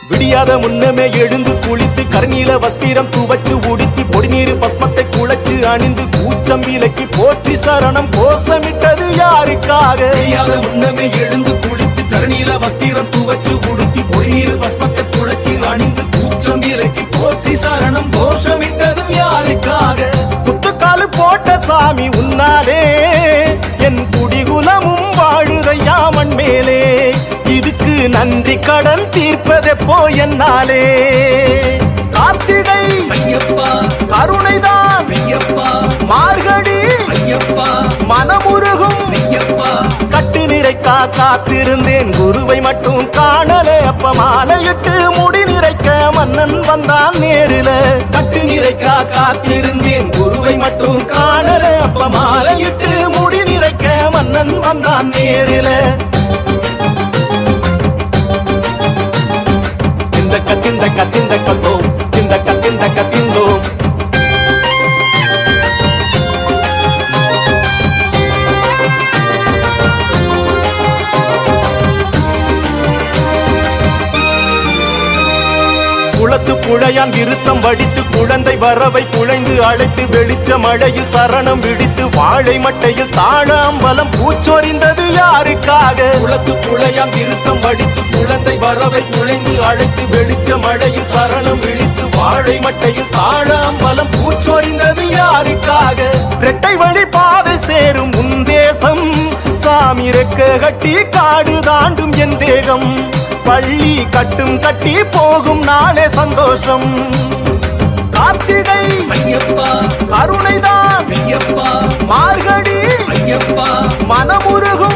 விடியாத முன்னமே எழுந்து குளித்து கருநீல வஸ்திரம் துவச்சு உடுத்தி பொடிநீர் பஸ்மத்தை குழைச்சு அணிந்து கூச்சம் விலக்கி போற்றி சரணம் கோஷமிட்டது யாருக்காக? விடியாத முன்னமே எழுந்து குளித்து கருநீல வஸ்திரம் துவச்சு உடுத்தி பொடிநீர் பஸ்மத்தை குழைச்சு அணிந்து கூச்சம் விலக்கி போற்றி சரணம் கோஷமிட்டது யாருக்காக? குத்துக்காலு போட்ட சாமி உன்னாலே என் குடிகுலமும் வாழுதையா மண் மேலே. இதுக்கு நன்றி கடன் தீர்ப்பதெப்போ என்னாலே? கார்த்திகை ஐயப்பா கருணைதான் ஐயப்பா மார்கழி ஐயப்பா மனமுருகும் ஐயப்பா கட்டு நிறைக்கா காத்திருந்தேன் குருவை மட்டும் காணலே. அப்ப மாலையிட்டு முடி நிறைக்க மன்னன் வந்தான் நேரில. கட்டு நிறைக்கா காத்திருந்தேன் குருவை மட்டும் காணலே. அப்ப மாலையிட்டு முடி நிறைக்க மன்னன் வந்தான் நேரில. திந்த கத்திந்த கத்தோ திந்த கத்திந்த கத்திந்தோ குளத்து புழையான் விருத்தம் வடித்து குழந்தை வரவை குழைந்து அழைத்து வெளிச்ச மழையில் சரணம் விடித்து வாழை மட்டையில் தாழாம்பலம் பூச்சொறிந்தது யாருக்காக? குளத்து புழையான் விருத்தம் வடித்து குழந்தை வரவை குழைந்து அழைத்து வெளிச்ச மழையில் சரணம் விழித்து வாழை மட்டையில் தாழாம்பலம் பூச்சொறிந்தது யாருக்காக? இரட்டை வழி பாதை சேரும் உந்தேசம் சாமி ரெக்க கட்டி காடு தாண்டும் என் தேகம். பள்ளி கட்டும் கட்டி போகும் நாளே சந்தோஷம். கார்த்திகை ஐயப்பா கருணைதான் ஐயப்பா மார்கழி ஐயப்பா மனமுருகும்